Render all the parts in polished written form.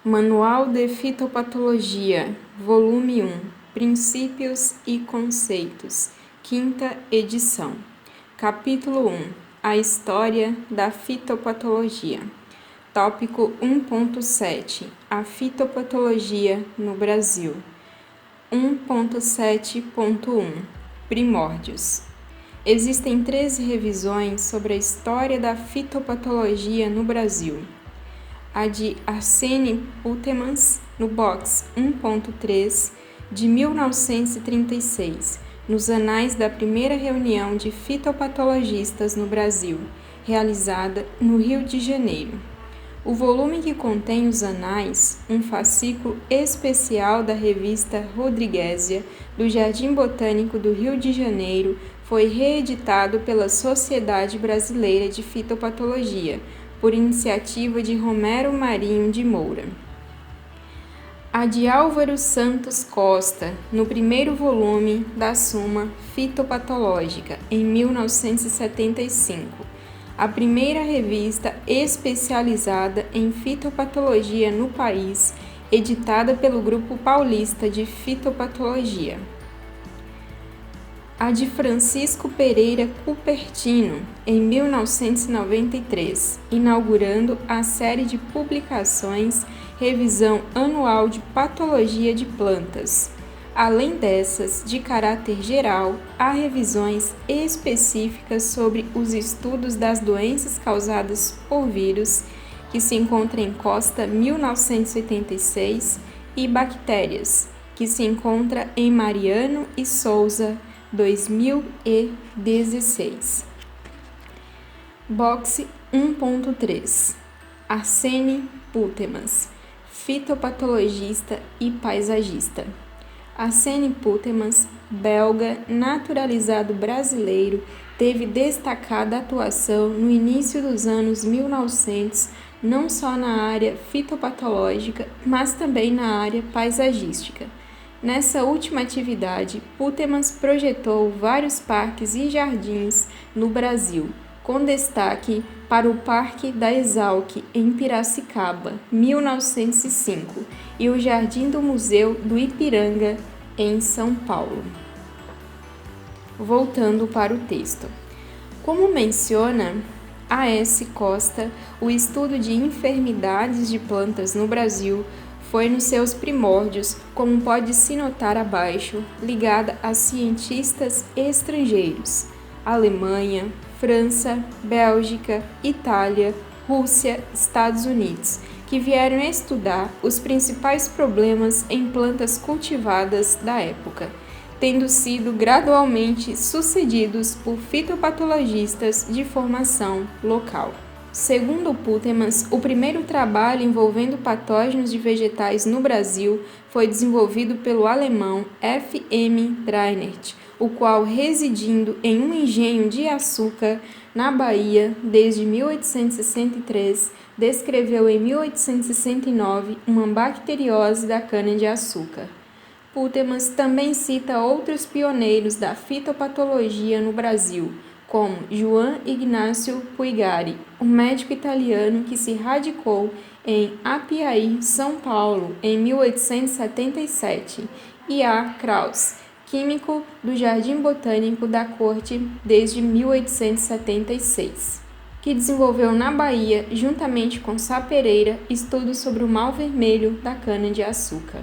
Manual de Fitopatologia, volume 1, Princípios e Conceitos, quinta edição. Capítulo 1, A História da Fitopatologia. Tópico 1.7, A Fitopatologia no Brasil. 1.7.1, Primórdios. Existem 13 revisões sobre a história da fitopatologia no Brasil. A de Arsene Puttemans, no box 1.3, de 1936, nos anais da primeira reunião de fitopatologistas no Brasil, realizada no Rio de Janeiro. O volume que contém os anais, um fascículo especial da revista Rodriguesia, do Jardim Botânico do Rio de Janeiro, foi reeditado pela Sociedade Brasileira de Fitopatologia, por iniciativa de Romero Marinho de Moura. A de Álvaro Santos Costa, no primeiro volume da Suma Fitopatológica, em 1975, a primeira revista especializada em fitopatologia no país, editada pelo Grupo Paulista de Fitopatologia. A de Francisco Pereira Cupertino, em 1993, inaugurando a série de publicações Revisão Anual de Patologia de Plantas. Além dessas, de caráter geral, há revisões específicas sobre os estudos das doenças causadas por vírus, que se encontra em Costa 1986, e bactérias, que se encontra em Mariano e Souza 2016. Box 1.3, Arsene Puttemans, fitopatologista e paisagista. Arsene Puttemans, belga, naturalizado brasileiro, teve destacada atuação no início dos anos 1900, não só na área fitopatológica, mas também na área paisagística. Nessa última atividade, Puttemans projetou vários parques e jardins no Brasil, com destaque para o Parque da Exalc, em Piracicaba, 1905, e o Jardim do Museu do Ipiranga, em São Paulo. Voltando para o texto. Como menciona A.S. Costa, o estudo de enfermidades de plantas no Brasil foi nos seus primórdios, como pode-se notar abaixo, ligada a cientistas estrangeiros, Alemanha, França, Bélgica, Itália, Rússia, Estados Unidos, que vieram estudar os principais problemas em plantas cultivadas da época, tendo sido gradualmente sucedidos por fitopatologistas de formação local. Segundo Puttemans, o primeiro trabalho envolvendo patógenos de vegetais no Brasil foi desenvolvido pelo alemão F. M. Dreinert, o qual, residindo em um engenho de açúcar na Bahia desde 1863, descreveu em 1869 uma bacteriose da cana-de-açúcar. Puttemans também cita outros pioneiros da fitopatologia no Brasil, como Juan Ignácio Puigari, um médico italiano que se radicou em Apiaí, São Paulo, em 1877, e A. Krauss, químico do Jardim Botânico da Corte desde 1876, que desenvolveu na Bahia, juntamente com Sá Pereira, estudos sobre o mal vermelho da cana-de-açúcar.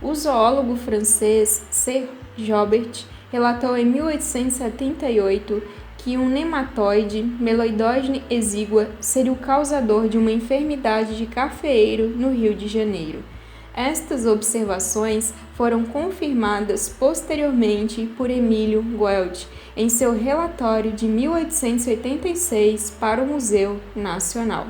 O zoólogo francês C. Jobert relatou em 1878 que um nematóide, Meloidogene exígua, seria o causador de uma enfermidade de cafeeiro no Rio de Janeiro. Estas observações foram confirmadas posteriormente por Emílio Gueldi em seu relatório de 1886 para o Museu Nacional.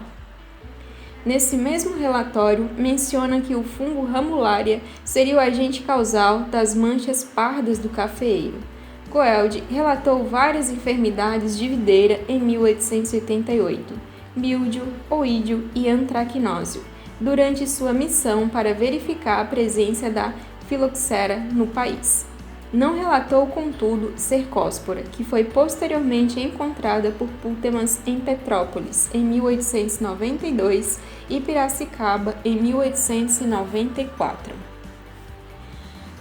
Nesse mesmo relatório, menciona que o fungo Ramularia seria o agente causal das manchas pardas do cafeeiro. Gueldi relatou várias enfermidades de videira em 1888, míldio, oídio e antracnósio, durante sua missão para verificar a presença da filoxera no país. Não relatou, contudo, cercóspora, que foi posteriormente encontrada por Puttemans em Petrópolis, em 1892, e Piracicaba, em 1894.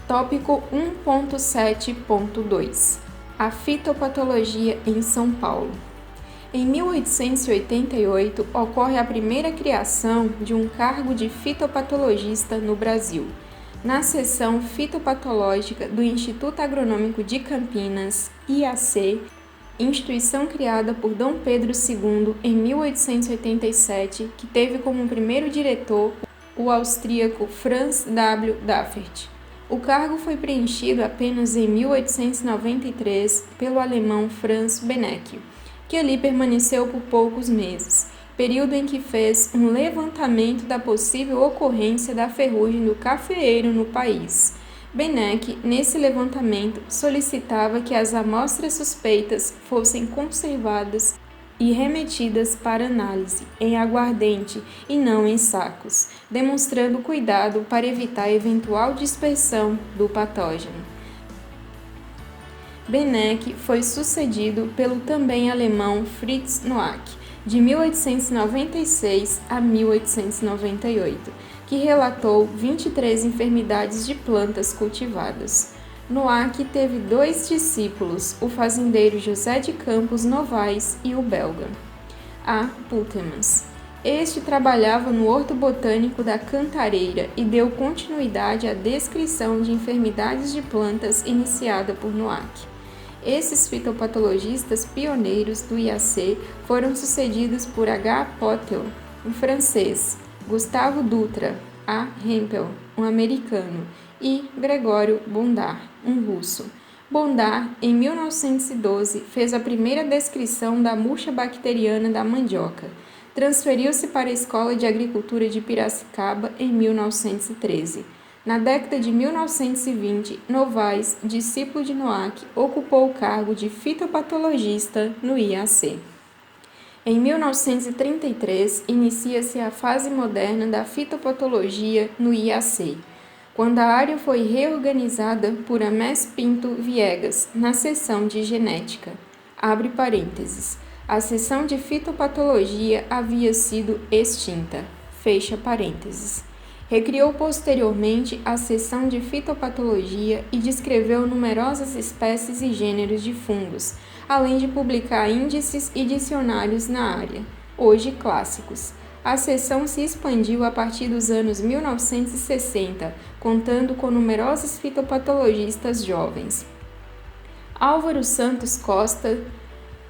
Tópico 1.7.2 A fitopatologia em São Paulo. Em 1888, ocorre a primeira criação de um cargo de fitopatologista no Brasil, na seção fitopatológica do Instituto Agronômico de Campinas, IAC, instituição criada por Dom Pedro II em 1887, que teve como primeiro diretor o austríaco Franz W. Daffert. O cargo foi preenchido apenas em 1893 pelo alemão Franz Benecke, que ali permaneceu por poucos meses, período em que fez um levantamento da possível ocorrência da ferrugem do cafeeiro no país. Benecke, nesse levantamento, solicitava que as amostras suspeitas fossem conservadas e remetidas para análise em aguardente e não em sacos, demonstrando cuidado para evitar eventual dispersão do patógeno. Benecke foi sucedido pelo também alemão Fritz Noack, de 1896 a 1898, que relatou 23 enfermidades de plantas cultivadas. Noack teve 2 discípulos, o fazendeiro José de Campos Novaes e o belga A. Puttemans. Este trabalhava no Horto Botânico da Cantareira e deu continuidade à descrição de enfermidades de plantas iniciada por Noack. Esses fitopatologistas pioneiros do IAC foram sucedidos por H. Potel, um francês, Gustavo Dutra, A. Hempel, um americano, e Gregório Bondar, um russo. Bondar, em 1912, fez a primeira descrição da murcha bacteriana da mandioca. Transferiu-se para a Escola de Agricultura de Piracicaba em 1913. Na década de 1920, Novaes, discípulo de Noack, ocupou o cargo de fitopatologista no IAC. Em 1933, inicia-se a fase moderna da fitopatologia no IAC, quando a área foi reorganizada por Amés Pinto Viegas na seção de genética. Abre parênteses. A seção de fitopatologia havia sido extinta. Fecha parênteses. Recriou posteriormente a seção de fitopatologia e descreveu numerosas espécies e gêneros de fungos, além de publicar índices e dicionários na área, hoje clássicos. A seção se expandiu a partir dos anos 1960, contando com numerosos fitopatologistas jovens. Álvaro Santos Costa,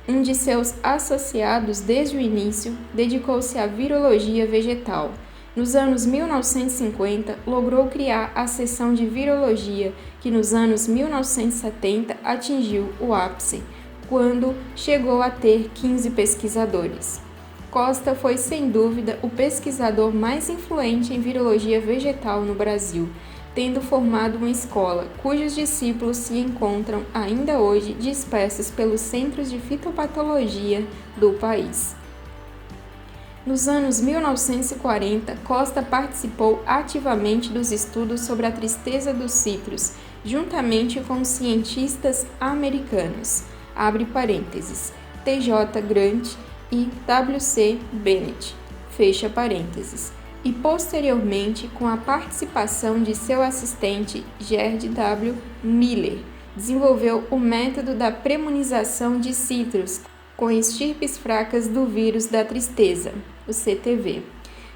um de seus associados desde o início, dedicou-se à virologia vegetal. Nos anos 1950, logrou criar a seção de virologia, que nos anos 1970 atingiu o ápice, quando chegou a ter 15 pesquisadores. Costa foi, sem dúvida, o pesquisador mais influente em virologia vegetal no Brasil, tendo formado uma escola cujos discípulos se encontram ainda hoje dispersos pelos centros de fitopatologia do país. Nos anos 1940, Costa participou ativamente dos estudos sobre a tristeza dos citros, juntamente com cientistas americanos, abre parênteses, T.J. Grant e W.C. Bennett, fecha parênteses, e posteriormente com a participação de seu assistente Gerd W. Miller, desenvolveu o método da premonização de citros com estirpes fracas do vírus da tristeza, o CTV,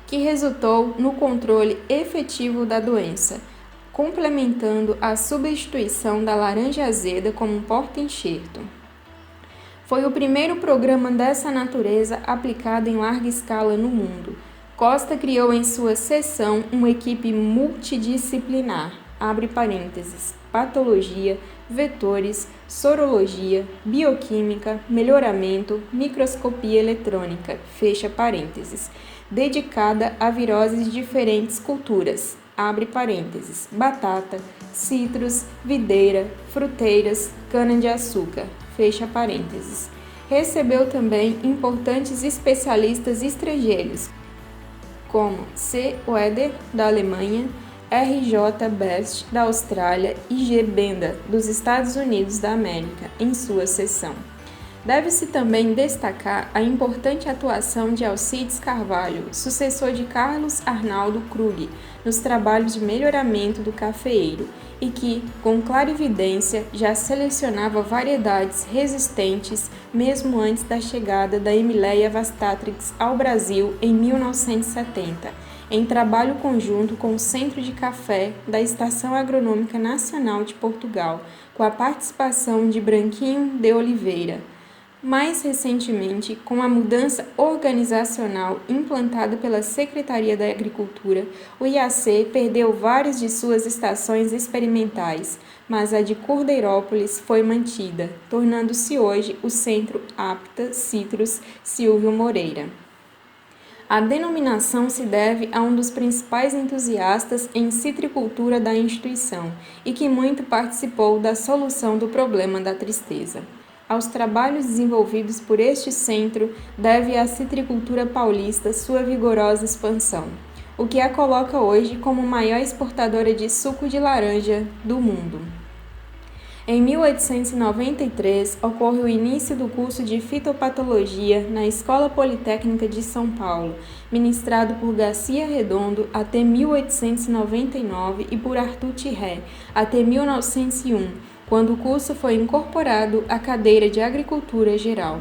que resultou no controle efetivo da doença, complementando a substituição da laranja azeda como porta-enxerto. Foi o primeiro programa dessa natureza aplicado em larga escala no mundo. Costa criou em sua seção uma equipe multidisciplinar, abre parênteses, patologia, vetores, sorologia, bioquímica, melhoramento, microscopia eletrônica, fecha parênteses, dedicada a viroses de diferentes culturas, abre parênteses, batata, citros, videira, fruteiras, cana-de-açúcar, fecha parênteses. Recebeu também importantes especialistas estrangeiros, como C. Oeder, da Alemanha, R.J. Best, da Austrália, e G. Benda, dos Estados Unidos da América, em sua seção. Deve-se também destacar a importante atuação de Alcides Carvalho, sucessor de Carlos Arnaldo Krug, nos trabalhos de melhoramento do cafeeiro, e que, com clarividência, já selecionava variedades resistentes mesmo antes da chegada da Emileia vastatrix ao Brasil em 1970, em trabalho conjunto com o Centro de Café da Estação Agronômica Nacional de Portugal, com a participação de Branquinho de Oliveira. Mais recentemente, com a mudança organizacional implantada pela Secretaria da Agricultura, o IAC perdeu várias de suas estações experimentais, mas a de Cordeirópolis foi mantida, tornando-se hoje o Centro Apta Citrus Silvio Moreira. A denominação se deve a um dos principais entusiastas em citricultura da instituição e que muito participou da solução do problema da tristeza. Aos trabalhos desenvolvidos por este centro deve a citricultura paulista sua vigorosa expansão, o que a coloca hoje como maior exportadora de suco de laranja do mundo. Em 1893, ocorre o início do curso de fitopatologia na Escola Politécnica de São Paulo, ministrado por Garcia Redondo até 1899 e por Arthur Thierry até 1901, quando o curso foi incorporado à cadeira de Agricultura Geral.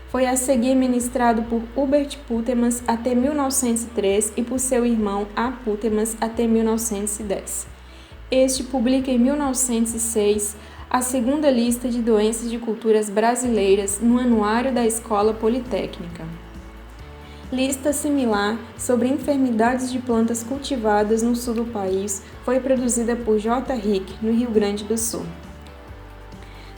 Foi a seguir ministrado por Hubert Putemans até 1903 e por seu irmão A. Putemans até 1910. Este publica em 1906 a segunda lista de doenças de culturas brasileiras no Anuário da Escola Politécnica. Lista similar sobre enfermidades de plantas cultivadas no sul do país foi produzida por J. Rick, no Rio Grande do Sul.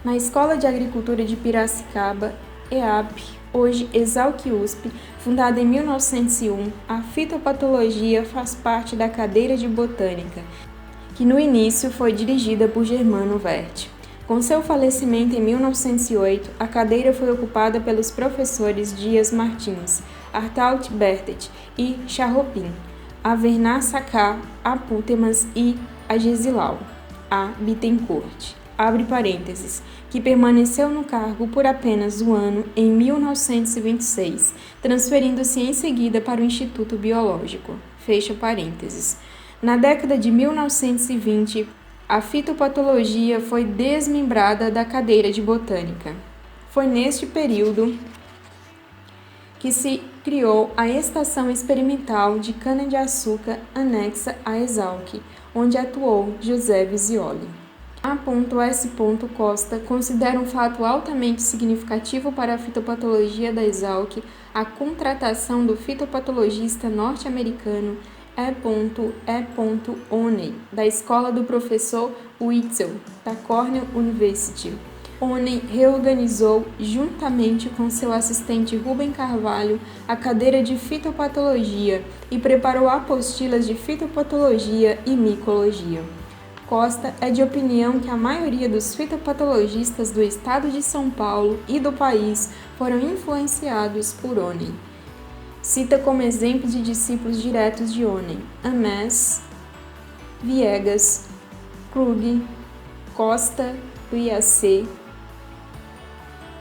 Na Escola de Agricultura de Piracicaba, EAP, hoje Exalc-USP, fundada em 1901, a fitopatologia faz parte da cadeira de Botânica, que no início foi dirigida por Germano Vert. Com seu falecimento em 1908, a cadeira foi ocupada pelos professores Dias Martins, Artaud Bertet e Charropin, Avernar Saccar, A. Putemans e a Gesilau, A. Bittencourt, abre parênteses, que permaneceu no cargo por apenas um ano em 1926, transferindo-se em seguida para o Instituto Biológico, fecha parênteses. Na década de 1920, a fitopatologia foi desmembrada da cadeira de botânica. Foi neste período que se criou a Estação Experimental de Cana-de-Açúcar anexa à Exalc, onde atuou José Visioli. A.S. Costa considera um fato altamente significativo para a fitopatologia da Exalc a contratação do fitopatologista norte-americano E. Oney, da escola do professor Witzel, da Cornell University. Oney reorganizou, juntamente com seu assistente Rubem Carvalho, a cadeira de fitopatologia e preparou apostilas de fitopatologia e micologia. Costa é de opinião que a maioria dos fitopatologistas do estado de São Paulo e do país foram influenciados por Oney. Cita como exemplo de discípulos diretos de Oney, Ames, Viegas, Krug, Costa, do IAC,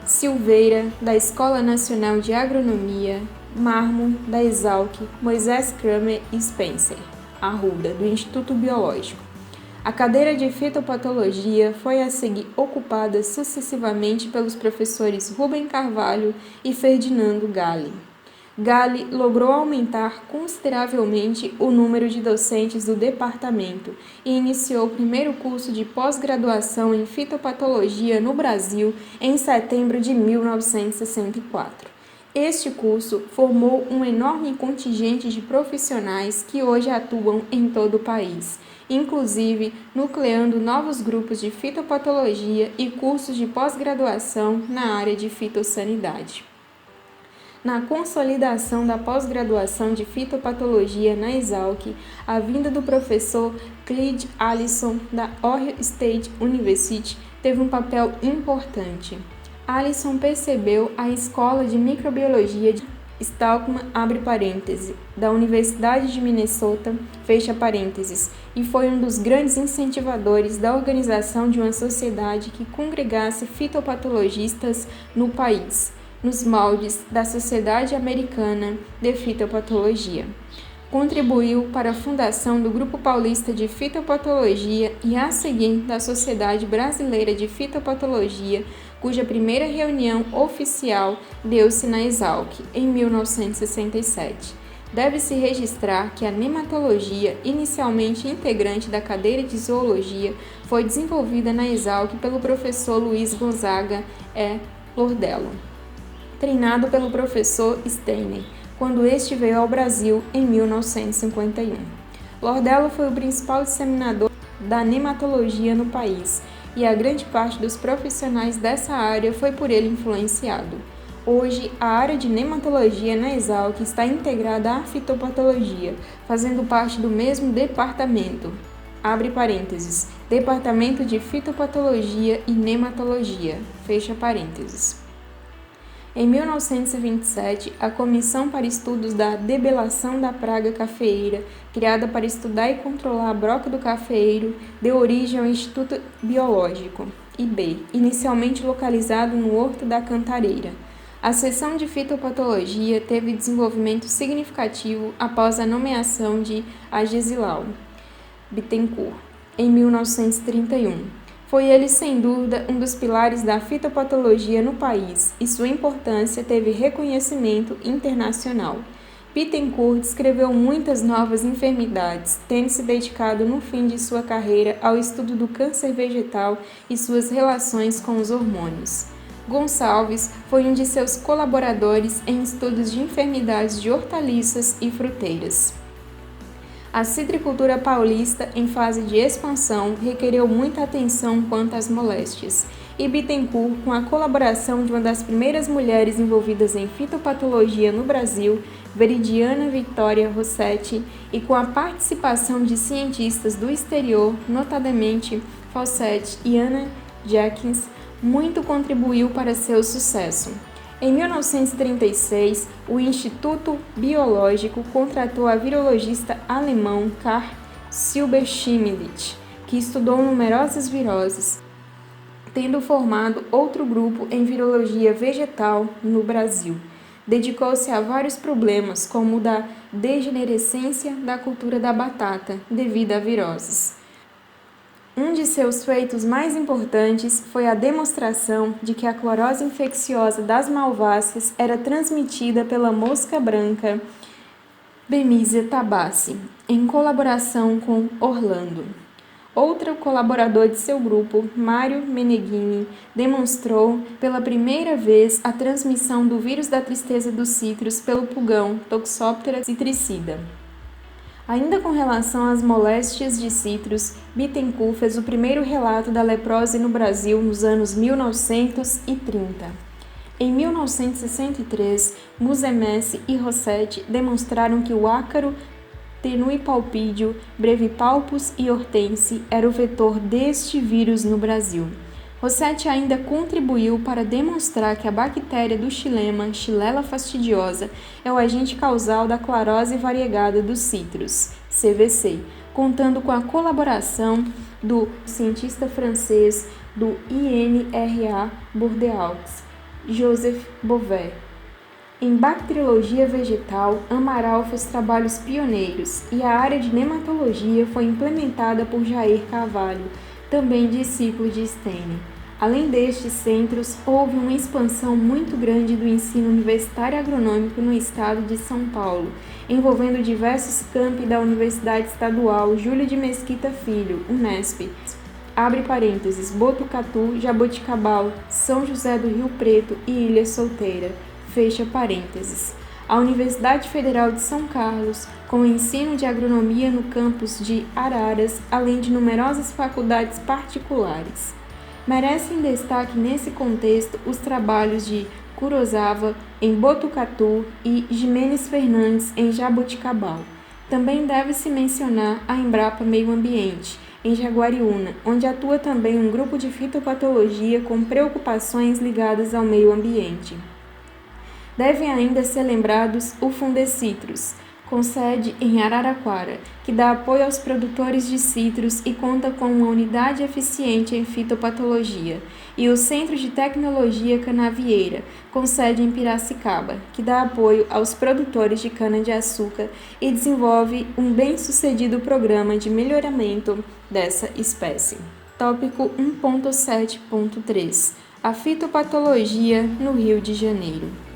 Silveira, da Escola Nacional de Agronomia, Marmon, da Exalc, Moisés Kramer e Spencer, Arruda, do Instituto Biológico. A cadeira de fitopatologia foi a seguir ocupada sucessivamente pelos professores Rubem Carvalho e Ferdinando Galli. Galli logrou aumentar consideravelmente o número de docentes do departamento e iniciou o primeiro curso de pós-graduação em fitopatologia no Brasil em setembro de 1964. Este curso formou um enorme contingente de profissionais que hoje atuam em todo o país, inclusive nucleando novos grupos de fitopatologia e cursos de pós-graduação na área de fitossanidade. Na consolidação da pós-graduação de fitopatologia na Exalc, a vinda do professor Clyde Allison, da Ohio State University, teve um papel importante. Allison percebeu a escola de microbiologia Stallman, abre parênteses, da Universidade de Minnesota, fecha parênteses, e foi um dos grandes incentivadores da organização de uma sociedade que congregasse fitopatologistas no país, nos moldes da Sociedade Americana de Fitopatologia. Contribuiu para a fundação do Grupo Paulista de Fitopatologia e, a seguir, da Sociedade Brasileira de Fitopatologia, cuja primeira reunião oficial deu-se na Exalc, em 1967. Deve-se registrar que a nematologia, inicialmente integrante da cadeira de zoologia, foi desenvolvida na Exalc pelo professor Luiz Gonzaga E. Lordello, treinado pelo professor Steiner, quando este veio ao Brasil em 1951. Lordello foi o principal disseminador da nematologia no país, e a grande parte dos profissionais dessa área foi por ele influenciado. Hoje, a área de nematologia na Exalc está integrada à fitopatologia, fazendo parte do mesmo departamento. Abre parênteses, Departamento de Fitopatologia e Nematologia, fecha parênteses. Em 1927, a Comissão para Estudos da Debelação da Praga Cafeeira, criada para estudar e controlar a broca do cafeeiro, deu origem ao Instituto Biológico, IB, inicialmente localizado no Horto da Cantareira. A seção de fitopatologia teve desenvolvimento significativo após a nomeação de Agesilau Bittencourt, em 1931. Foi ele, sem dúvida, um dos pilares da fitopatologia no país, e sua importância teve reconhecimento internacional. Bittencourt descreveu muitas novas enfermidades, tendo se dedicado no fim de sua carreira ao estudo do câncer vegetal e suas relações com os hormônios. Gonçalves foi um de seus colaboradores em estudos de enfermidades de hortaliças e fruteiras. A citricultura paulista, em fase de expansão, requereu muita atenção quanto às moléstias, e Bittencourt, com a colaboração de uma das primeiras mulheres envolvidas em fitopatologia no Brasil, Veridiana Victoria Rossetti, e com a participação de cientistas do exterior, notadamente Fawcett e Anna Jenkins, muito contribuiu para seu sucesso. Em 1936, o Instituto Biológico contratou a virologista alemão Karl Silberschmidt, que estudou numerosas viroses, tendo formado outro grupo em virologia vegetal no Brasil. Dedicou-se a vários problemas, como o da degenerescência da cultura da batata, devido a viroses. Um de seus feitos mais importantes foi a demonstração de que a clorose infecciosa das malváceas era transmitida pela mosca branca Bemisia tabaci, em colaboração com Orlando. Outro colaborador de seu grupo, Mário Meneghini, demonstrou pela primeira vez a transmissão do vírus da tristeza dos citros pelo pulgão Toxoptera citricida. Ainda com relação às moléstias de citros, Bittencourt fez o primeiro relato da leprose no Brasil nos anos 1930. Em 1963, Musemesse e Rossetti demonstraram que o ácaro tenuipalpídeo, brevipalpus e hortense era o vetor deste vírus no Brasil. Rossetti ainda contribuiu para demonstrar que a bactéria do xilema, Xylella fastidiosa, é o agente causal da clarose variegada dos citros, CVC, contando com a colaboração do cientista francês do INRA Bordeaux, Joseph Bové. Em bacteriologia vegetal, Amaral fez trabalhos pioneiros e a área de nematologia foi implementada por Jair Carvalho, também discípulo de Steiner. Além destes centros, houve uma expansão muito grande do ensino universitário agronômico no estado de São Paulo, envolvendo diversos campi da Universidade Estadual Júlio de Mesquita Filho, Unesp, abre parênteses, Botucatu, Jaboticabal, São José do Rio Preto e Ilha Solteira, fecha parênteses. A Universidade Federal de São Carlos, com o ensino de agronomia no campus de Araras, além de numerosas faculdades particulares. Merecem destaque nesse contexto os trabalhos de Kurosawa, em Botucatu, e Jimenez Fernandes, em Jaboticabal. Também deve-se mencionar a Embrapa Meio Ambiente, em Jaguariúna, onde atua também um grupo de fitopatologia com preocupações ligadas ao meio ambiente. Devem ainda ser lembrados o Fundecitrus, com sede em Araraquara, que dá apoio aos produtores de citros e conta com uma unidade eficiente em fitopatologia, e o Centro de Tecnologia Canavieira, com sede em Piracicaba, que dá apoio aos produtores de cana-de-açúcar e desenvolve um bem-sucedido programa de melhoramento dessa espécie. Tópico 1.7.3 A fitopatologia no Rio de Janeiro.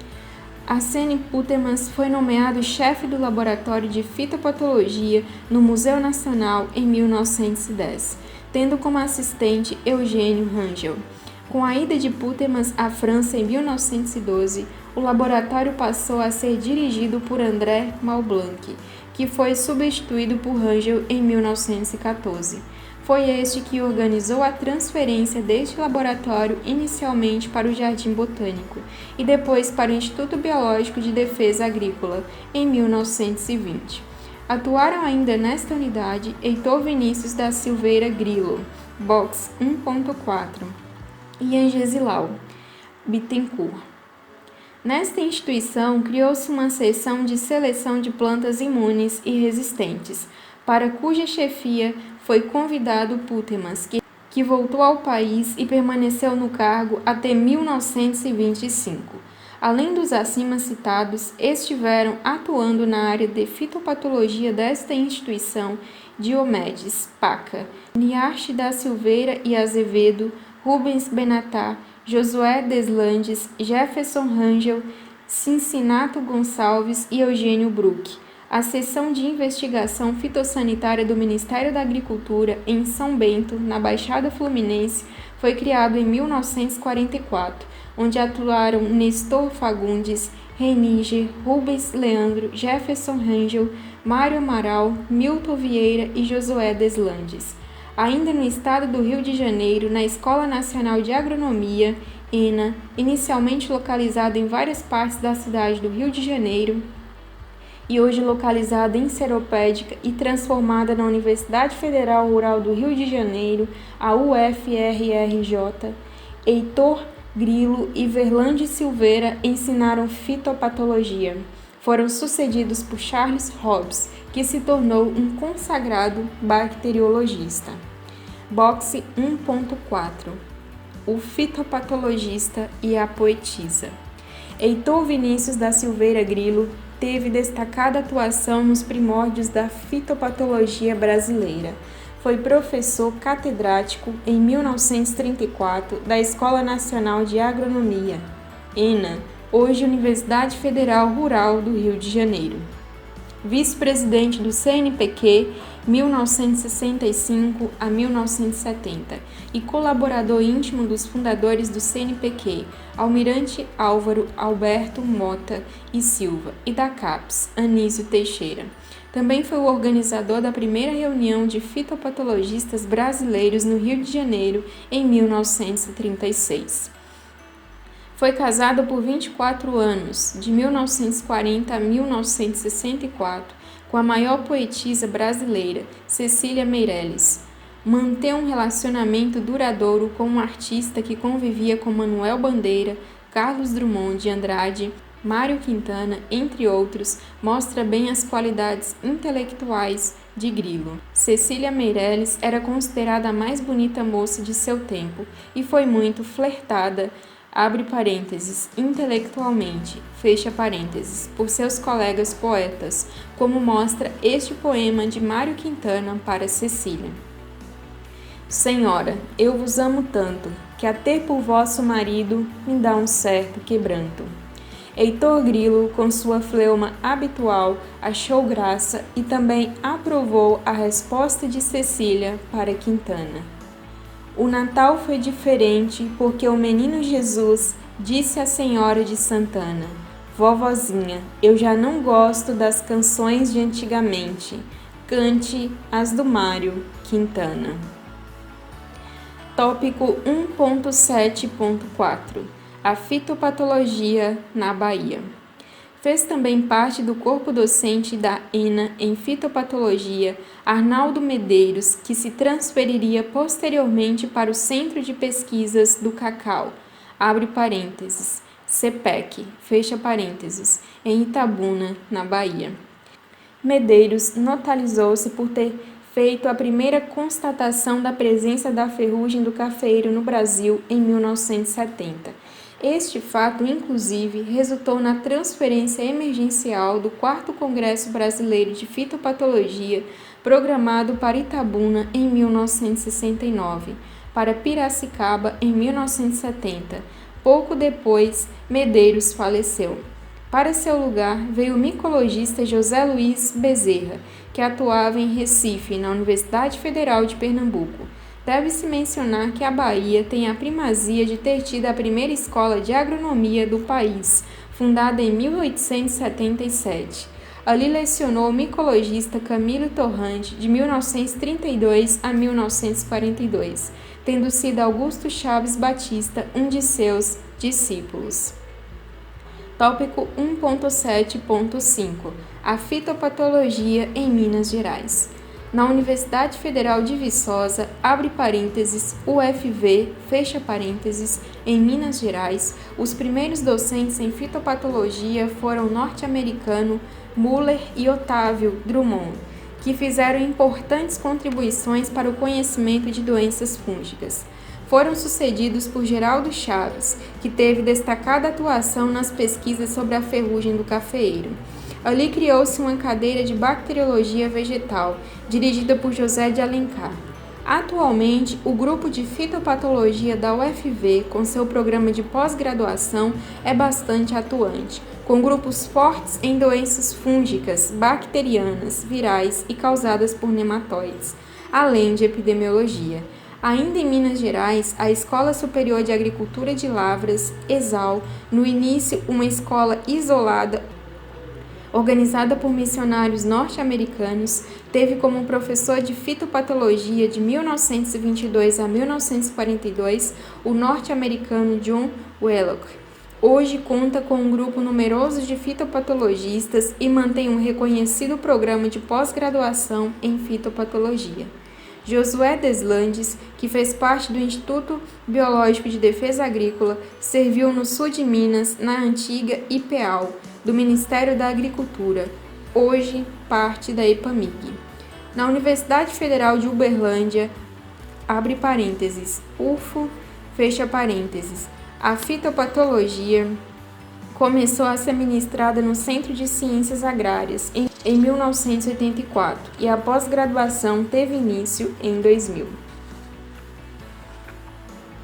Arsene Putermans foi nomeado chefe do Laboratório de Fitopatologia no Museu Nacional em 1910, tendo como assistente Eugênio Rangel. Com a ida de Putermans à França em 1912, o laboratório passou a ser dirigido por André Malblanc, que foi substituído por Rangel em 1914. Foi este que organizou a transferência deste laboratório inicialmente para o Jardim Botânico e depois para o Instituto Biológico de Defesa Agrícola, em 1920. Atuaram ainda nesta unidade Heitor Vinícius da Silveira Grilo, Box 1.4, e Angesilau Bittencourt. Nesta instituição, criou-se uma seção de seleção de plantas imunes e resistentes, para cuja chefia foi convidado Putermans, que voltou ao país e permaneceu no cargo até 1925. Além dos acima citados, estiveram atuando na área de fitopatologia desta instituição Diomedes Paca, Niarte da Silveira e Azevedo, Rubens Benatar, Josué Deslandes, Jefferson Rangel, Cincinato Gonçalves e Eugênio Bruck. A Seção de Investigação Fitossanitária do Ministério da Agricultura, em São Bento, na Baixada Fluminense, foi criado em 1944, onde atuaram Nestor Fagundes, Reininger, Rubens Leandro, Jefferson Rangel, Mário Amaral, Milton Vieira e Josué Deslandes. Ainda no estado do Rio de Janeiro, na Escola Nacional de Agronomia, ENA, inicialmente localizada em várias partes da cidade do Rio de Janeiro, e hoje localizada em Seropédica e transformada na Universidade Federal Rural do Rio de Janeiro, a UFRRJ, Heitor Grilo e Verlande Silveira ensinaram fitopatologia. Foram sucedidos por Charles Hobbs, que se tornou um consagrado bacteriologista. Boxe 1.4 O fitopatologista e a poetisa. Heitor Vinícius da Silveira Grilo teve destacada atuação nos primórdios da fitopatologia brasileira. Foi professor catedrático em 1934 da Escola Nacional de Agronomia, ENA, hoje Universidade Federal Rural do Rio de Janeiro. Vice-presidente do CNPq, 1965 a 1970, e colaborador íntimo dos fundadores do CNPq, Almirante Álvaro Alberto Mota e Silva, e da CAPES, Anísio Teixeira. Também foi o organizador da primeira reunião de fitopatologistas brasileiros no Rio de Janeiro, em 1936. Foi casado por 24 anos, de 1940 a 1964, com a maior poetisa brasileira, Cecília Meirelles. Mantém um relacionamento duradouro com um artista que convivia com Manuel Bandeira, Carlos Drummond de Andrade, Mário Quintana, entre outros, mostra bem as qualidades intelectuais de Grilo. Cecília Meirelles era considerada a mais bonita moça de seu tempo e foi muito flertada, abre parênteses, intelectualmente, fecha parênteses, por seus colegas poetas, como mostra este poema de Mário Quintana para Cecília. Senhora, eu vos amo tanto, que a ter por vosso marido me dá um certo quebranto. Heitor Grilo, com sua fleuma habitual, achou graça e também aprovou a resposta de Cecília para Quintana. O Natal foi diferente porque o menino Jesus disse à Senhora de Santana: Vovozinha, eu já não gosto das canções de antigamente, cante as do Mário Quintana. Tópico 1.7.4 A fitopatologia na Bahia. Fez também parte do corpo docente da ENA em fitopatologia Arnaldo Medeiros, que se transferiria posteriormente para o Centro de Pesquisas do Cacau, abre parênteses, CPEC, fecha parênteses, em Itabuna, na Bahia. Medeiros notabilizou-se por ter feito a primeira constatação da presença da ferrugem do cafeeiro no Brasil em 1970. Este fato, inclusive, resultou na transferência emergencial do 4º Congresso Brasileiro de Fitopatologia, programado para Itabuna em 1969, para Piracicaba em 1970. Pouco depois, Medeiros faleceu. Para seu lugar veio o micologista José Luiz Bezerra, que atuava em Recife, na Universidade Federal de Pernambuco. Deve-se mencionar que a Bahia tem a primazia de ter tido a primeira escola de agronomia do país, fundada em 1877. Ali lecionou o micologista Camilo Torrante, de 1932 a 1942, tendo sido Augusto Chaves Batista um de seus discípulos. Tópico 1.7.5 A fitopatologia em Minas Gerais. Na Universidade Federal de Viçosa, abre parênteses, UFV, fecha parênteses, em Minas Gerais, os primeiros docentes em fitopatologia foram o norte-americano Muller e Otávio Drummond, que fizeram importantes contribuições para o conhecimento de doenças fúngicas. Foram sucedidos por Geraldo Chaves, que teve destacada atuação nas pesquisas sobre a ferrugem do cafeeiro. Ali criou-se uma cadeira de bacteriologia vegetal, dirigida por José de Alencar. Atualmente, o grupo de fitopatologia da UFV, com seu programa de pós-graduação, é bastante atuante, com grupos fortes em doenças fúngicas, bacterianas, virais e causadas por nematóides, além de epidemiologia. Ainda em Minas Gerais, a Escola Superior de Agricultura de Lavras, ESAL, no início uma escola isolada, organizada por missionários norte-americanos, teve como professor de fitopatologia de 1922 a 1942 o norte-americano John Wheelock. Hoje conta com um grupo numeroso de fitopatologistas e mantém um reconhecido programa de pós-graduação em fitopatologia. Josué Deslandes, que fez parte do Instituto Biológico de Defesa Agrícola, serviu no sul de Minas, na antiga IPEAL, do Ministério da Agricultura, hoje parte da EPAMIG. Na Universidade Federal de Uberlândia, abre parênteses, UFO, fecha parênteses, a fitopatologia começou a ser ministrada no Centro de Ciências Agrárias em 1984 e a pós-graduação teve início em 2000.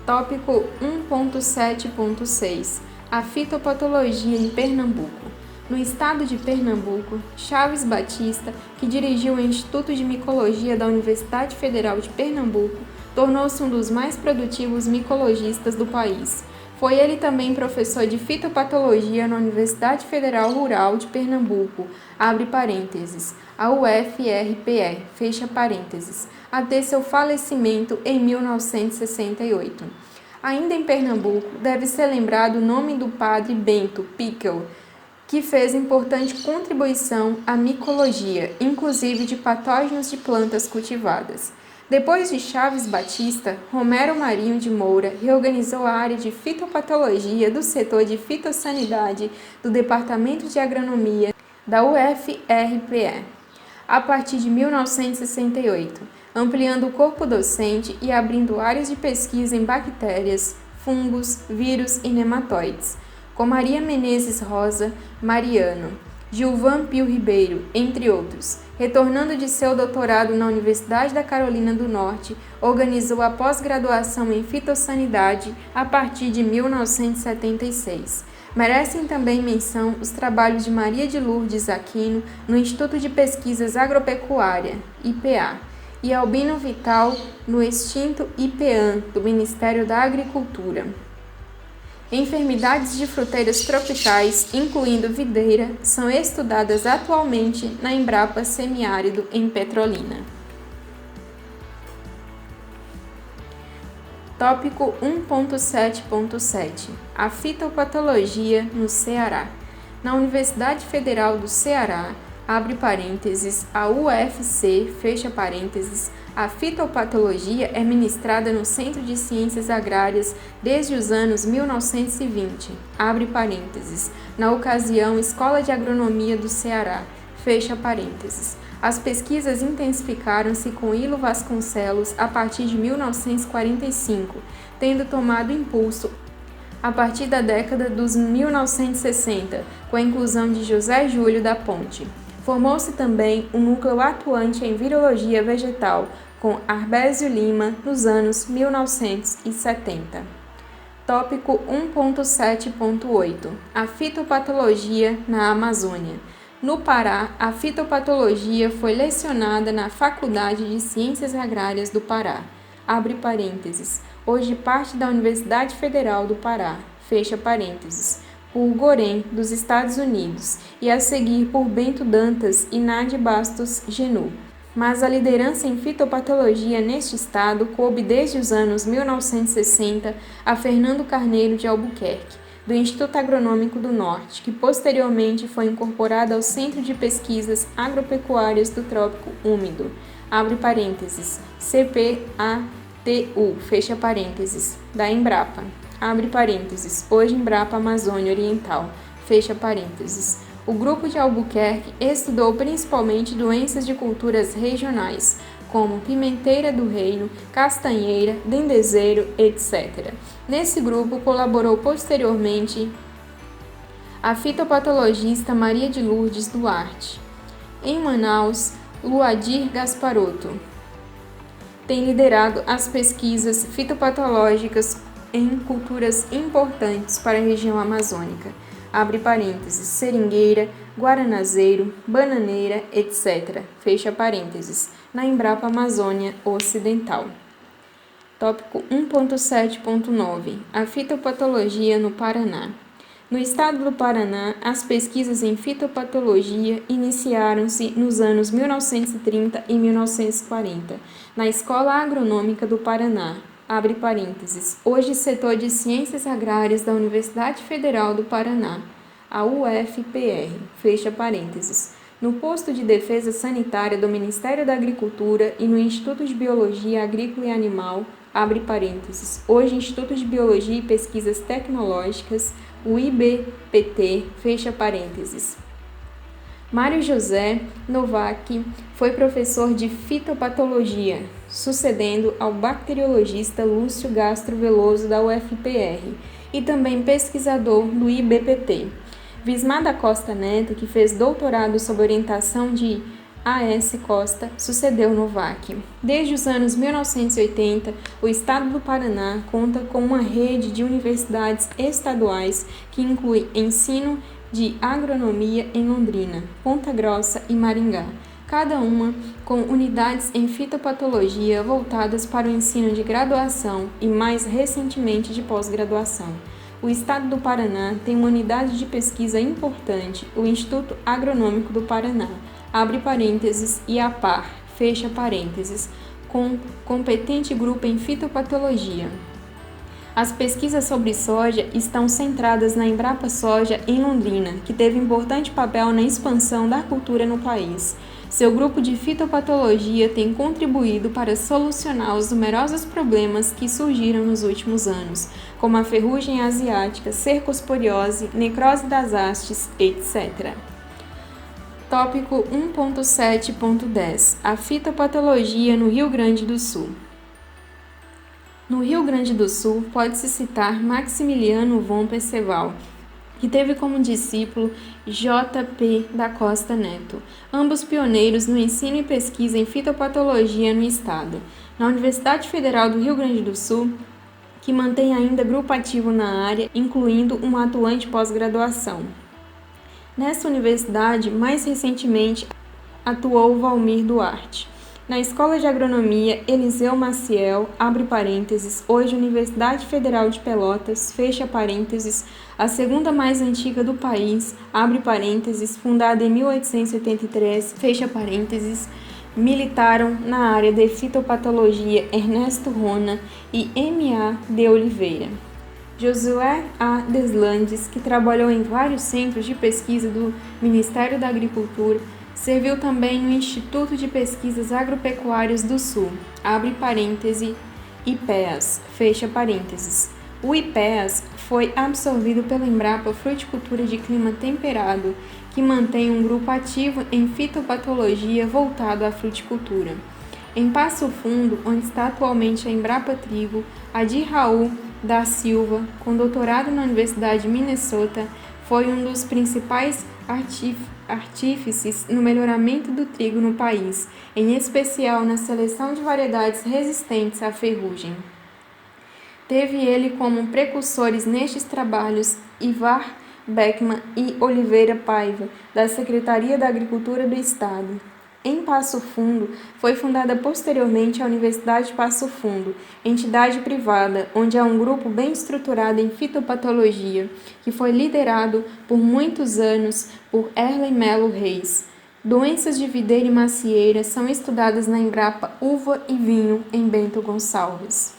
Tópico 1.7.6 A fitopatologia em Pernambuco. No estado de Pernambuco, Chaves Batista, que dirigiu o Instituto de Micologia da Universidade Federal de Pernambuco, tornou-se um dos mais produtivos micologistas do país. Foi ele também professor de fitopatologia na Universidade Federal Rural de Pernambuco, abre parênteses, a UFRPE, fecha parênteses, até seu falecimento em 1968. Ainda em Pernambuco, deve ser lembrado o nome do padre Bento Pickel, que fez importante contribuição à micologia, inclusive de patógenos de plantas cultivadas. Depois de Chaves Batista, Romero Marinho de Moura reorganizou a área de fitopatologia do setor de fitossanidade do Departamento de Agronomia da UFRPE, a partir de 1968, ampliando o corpo docente e abrindo áreas de pesquisa em bactérias, fungos, vírus e nematóides, com Maria Menezes Rosa, Mariano, Gilvan Pio Ribeiro, entre outros. Retornando de seu doutorado na Universidade da Carolina do Norte, organizou a pós-graduação em fitossanidade a partir de 1976. Merecem também menção os trabalhos de Maria de Lourdes Aquino no Instituto de Pesquisas Agropecuária, IPA, e Albino Vital no extinto IPEAM, do Ministério da Agricultura. Enfermidades de fruteiras tropicais, incluindo videira, são estudadas atualmente na Embrapa Semiárido, em Petrolina. Tópico 1.7.7 A fitopatologia no Ceará. Na Universidade Federal do Ceará, abre parênteses, a UFC, fecha parênteses, a fitopatologia é ministrada no Centro de Ciências Agrárias desde os anos 1920, abre parênteses, na ocasião Escola de Agronomia do Ceará, fecha parênteses. As pesquisas intensificaram-se com Hilo Vasconcelos a partir de 1945, tendo tomado impulso a partir da década dos 1960, com a inclusão de José Júlio da Ponte. Formou-se também um núcleo atuante em virologia vegetal, com Arbésio Lima, nos anos 1970. Tópico 1.7.8. A fitopatologia na Amazônia. No Pará, a fitopatologia foi lecionada na Faculdade de Ciências Agrárias do Pará, abre parênteses, hoje parte da Universidade Federal do Pará, fecha parênteses, por Gorém, dos Estados Unidos, e a seguir por Bento Dantas e Nade Bastos Genu. Mas a liderança em fitopatologia neste estado coube desde os anos 1960 a Fernando Carneiro de Albuquerque, do Instituto Agronômico do Norte, que posteriormente foi incorporado ao Centro de Pesquisas Agropecuárias do Trópico Úmido, abre parênteses, CPATU, fecha parênteses, da Embrapa, abre parênteses, hoje Embrapa Amazônia Oriental, fecha parênteses. O grupo de Albuquerque estudou principalmente doenças de culturas regionais, como pimenteira do reino, castanheira, dendezeiro, etc. Nesse grupo colaborou posteriormente a fitopatologista Maria de Lourdes Duarte. Em Manaus, Luadir Gasparotto tem liderado as pesquisas fitopatológicas em culturas importantes para a região amazônica, abre parênteses, seringueira, guaranazeiro, bananeira, etc., fecha parênteses, na Embrapa Amazônia Ocidental. Tópico 1.7.9. A fitopatologia no Paraná. No estado do Paraná, as pesquisas em fitopatologia iniciaram-se nos anos 1930 e 1940, na Escola Agronômica do Paraná, abre parênteses, hoje setor de Ciências Agrárias da Universidade Federal do Paraná, a UFPR, fecha parênteses, no posto de defesa sanitária do Ministério da Agricultura e no Instituto de Biologia Agrícola e Animal, abre parênteses, hoje Instituto de Biologia e Pesquisas Tecnológicas, o IBPT, fecha parênteses. Mário José Novak foi professor de fitopatologia, sucedendo ao bacteriologista Lúcio Gastro Veloso da UFPR e também pesquisador do IBPT. Vismar da Costa Neto, que fez doutorado sob orientação de A.S. Costa, sucedeu Novak. Desde os anos 1980, o estado do Paraná conta com uma rede de universidades estaduais que inclui ensino de agronomia em Londrina, Ponta Grossa e Maringá, cada uma com unidades em fitopatologia voltadas para o ensino de graduação e, mais recentemente, de pós-graduação. O estado do Paraná tem uma unidade de pesquisa importante, o Instituto Agronômico do Paraná, abre parênteses, IAPAR, fecha parênteses, com competente grupo em fitopatologia. As pesquisas sobre soja estão centradas na Embrapa Soja em Londrina, que teve importante papel na expansão da cultura no país. Seu grupo de fitopatologia tem contribuído para solucionar os numerosos problemas que surgiram nos últimos anos, como a ferrugem asiática, cercosporiose, necrose das hastes, etc. Tópico 1.7.10. A fitopatologia no Rio Grande do Sul. No Rio Grande do Sul, pode-se citar Maximiliano von Perceval, que teve como discípulo J.P. da Costa Neto, ambos pioneiros no ensino e pesquisa em fitopatologia no estado. Na Universidade Federal do Rio Grande do Sul, que mantém ainda grupo ativo na área, incluindo uma atuante pós-graduação. Nessa universidade, mais recentemente, atuou Valmir Duarte. Na Escola de Agronomia Eliseu Maciel, abre parênteses, hoje Universidade Federal de Pelotas, fecha parênteses, a segunda mais antiga do país, abre parênteses, fundada em 1883, fecha parênteses, militaram na área de fitopatologia Ernesto Rona e M.A. de Oliveira. Josué A. Deslandes, que trabalhou em vários centros de pesquisa do Ministério da Agricultura, Serviu também no Instituto de Pesquisas Agropecuárias do Sul, abre parêntese, IPEAS, fecha parênteses. O IPEAS foi absorvido pela Embrapa Fruticultura de Clima Temperado, que mantém um grupo ativo em fitopatologia voltado à fruticultura. Em Passo Fundo, onde está atualmente a Embrapa Trigo, Adir Raul da Silva, com doutorado na Universidade de Minnesota, foi um dos principais artífices no melhoramento do trigo no país, em especial na seleção de variedades resistentes à ferrugem. Teve ele como precursores nestes trabalhos Ivar Beckman e Oliveira Paiva, da Secretaria da Agricultura do Estado. Em Passo Fundo, foi fundada posteriormente a Universidade de Passo Fundo, entidade privada, onde há um grupo bem estruturado em fitopatologia, que foi liderado por muitos anos por Erlen Melo Reis. Doenças de videira e macieira são estudadas na Embrapa Uva e Vinho, em Bento Gonçalves.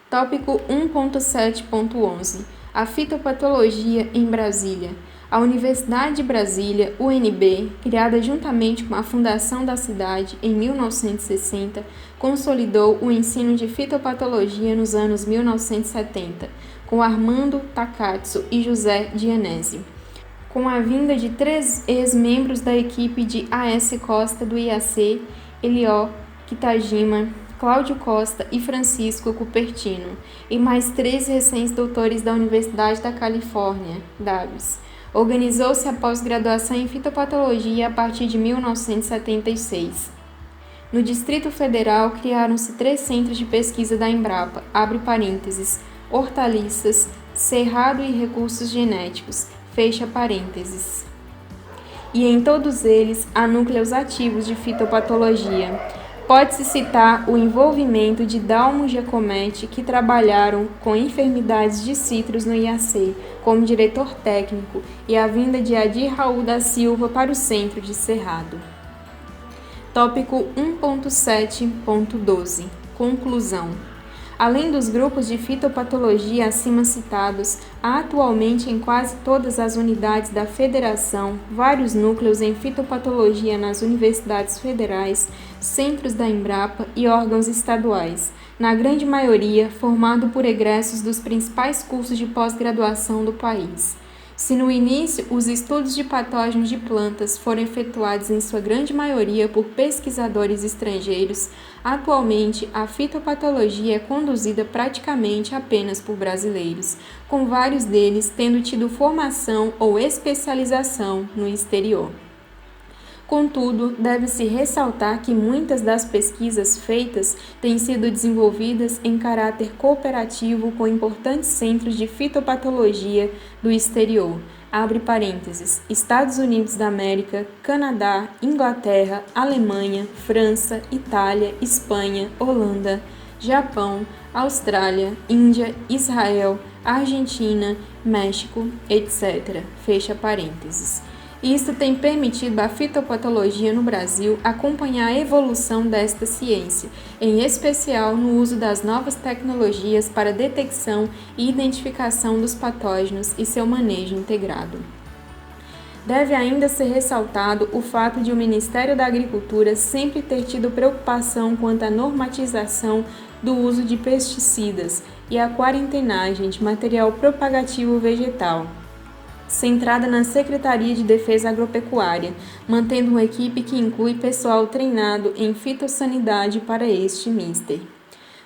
Tópico 1.7.11 A fitopatologia em Brasília. A Universidade de Brasília, UNB, criada juntamente com a fundação da cidade em 1960, consolidou o ensino de fitopatologia nos anos 1970, com Armando Takatsu e José Dianésio. Com a vinda de 3 ex-membros da equipe de A.S. Costa do IAC, Elió Kitajima, Cláudio Costa e Francisco Cupertino, e mais 3 recém-doutores da Universidade da Califórnia, Davis. Organizou-se a pós-graduação em fitopatologia a partir de 1976. No Distrito Federal, criaram-se 3 centros de pesquisa da Embrapa, abre parênteses, hortaliças, cerrado e recursos genéticos, fecha parênteses. E em todos eles há núcleos ativos de fitopatologia. Pode-se citar o envolvimento de Dalmo Giacometti, que trabalharam com enfermidades de citros no IAC, como diretor técnico, e a vinda de Adir Raul da Silva para o centro de Cerrado. Tópico 1.7.12 Conclusão. Além dos grupos de fitopatologia acima citados, há atualmente em quase todas as unidades da Federação vários núcleos em fitopatologia nas universidades federais, centros da Embrapa e órgãos estaduais, na grande maioria formado por egressos dos principais cursos de pós-graduação do país. Se no início os estudos de patógenos de plantas foram efetuados em sua grande maioria por pesquisadores estrangeiros, atualmente a fitopatologia é conduzida praticamente apenas por brasileiros, com vários deles tendo tido formação ou especialização no exterior. Contudo, deve-se ressaltar que muitas das pesquisas feitas têm sido desenvolvidas em caráter cooperativo com importantes centros de fitopatologia do exterior, abre parênteses, Estados Unidos da América, Canadá, Inglaterra, Alemanha, França, Itália, Espanha, Holanda, Japão, Austrália, Índia, Israel, Argentina, México, etc. Fecha parênteses. Isto tem permitido à fitopatologia no Brasil acompanhar a evolução desta ciência, em especial no uso das novas tecnologias para detecção e identificação dos patógenos e seu manejo integrado. Deve ainda ser ressaltado o fato de o Ministério da Agricultura sempre ter tido preocupação quanto à normatização do uso de pesticidas e a quarentenagem de material propagativo vegetal, centrada na Secretaria de Defesa Agropecuária, mantendo uma equipe que inclui pessoal treinado em fitossanidade para este mister.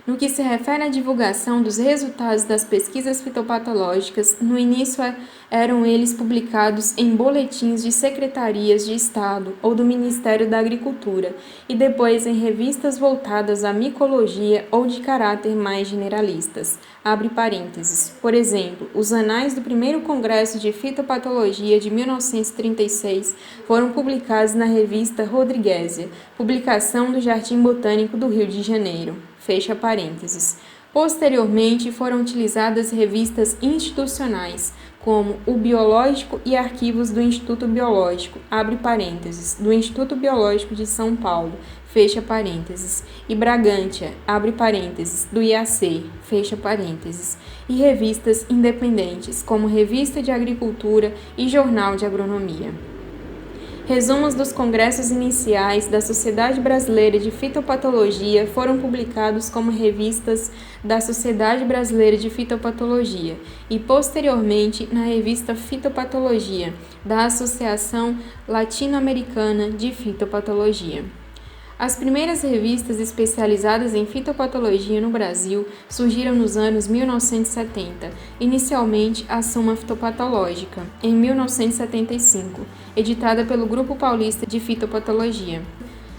No que se refere à divulgação dos resultados das pesquisas fitopatológicas, no início eram eles publicados em boletins de secretarias de Estado ou do Ministério da Agricultura e depois em revistas voltadas à micologia ou de caráter mais generalistas. Abre parênteses. Por exemplo, os anais do primeiro Congresso de Fitopatologia de 1936 foram publicados na revista Rodriguésia, publicação do Jardim Botânico do Rio de Janeiro. Fecha parênteses. Posteriormente, foram utilizadas revistas institucionais, como o Biológico e Arquivos do Instituto Biológico, abre parênteses, do Instituto Biológico de São Paulo, fecha parênteses, e Bragantia, abre parênteses, do IAC, fecha parênteses, e revistas independentes, como Revista de Agricultura e Jornal de Agronomia. Resumos dos congressos iniciais da Sociedade Brasileira de Fitopatologia foram publicados como revistas da Sociedade Brasileira de Fitopatologia e, posteriormente, na revista Fitopatologia, da Associação Latino-Americana de Fitopatologia. As primeiras revistas especializadas em fitopatologia no Brasil surgiram nos anos 1970, inicialmente a Suma Fitopatológica, em 1975, editada pelo Grupo Paulista de Fitopatologia,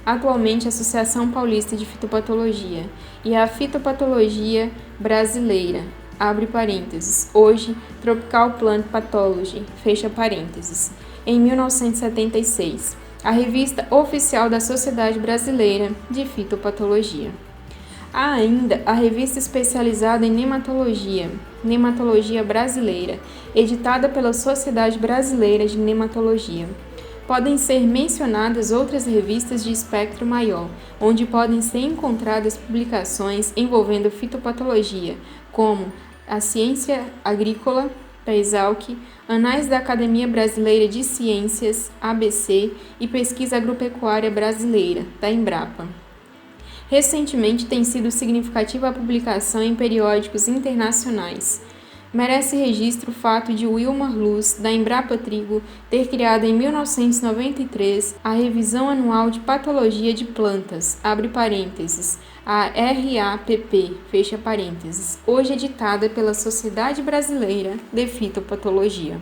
atualmente Associação Paulista de Fitopatologia, e a Fitopatologia Brasileira, abre parênteses, hoje Tropical Plant Pathology, fecha parênteses, em 1976. A revista oficial da Sociedade Brasileira de Fitopatologia. Há ainda a revista especializada em nematologia, Nematologia Brasileira, editada pela Sociedade Brasileira de Nematologia. Podem ser mencionadas outras revistas de espectro maior, onde podem ser encontradas publicações envolvendo fitopatologia, como a Ciência Agrícola, da Exalc, Anais da Academia Brasileira de Ciências, ABC, e Pesquisa Agropecuária Brasileira, da Embrapa. Recentemente tem sido significativa a publicação em periódicos internacionais. Merece registro o fato de Wilmar Luz, da Embrapa Trigo, ter criado em 1993 a Revisão Anual de Patologia de Plantas, abre parênteses, a RAPP, fecha parênteses, hoje editada pela Sociedade Brasileira de Fitopatologia.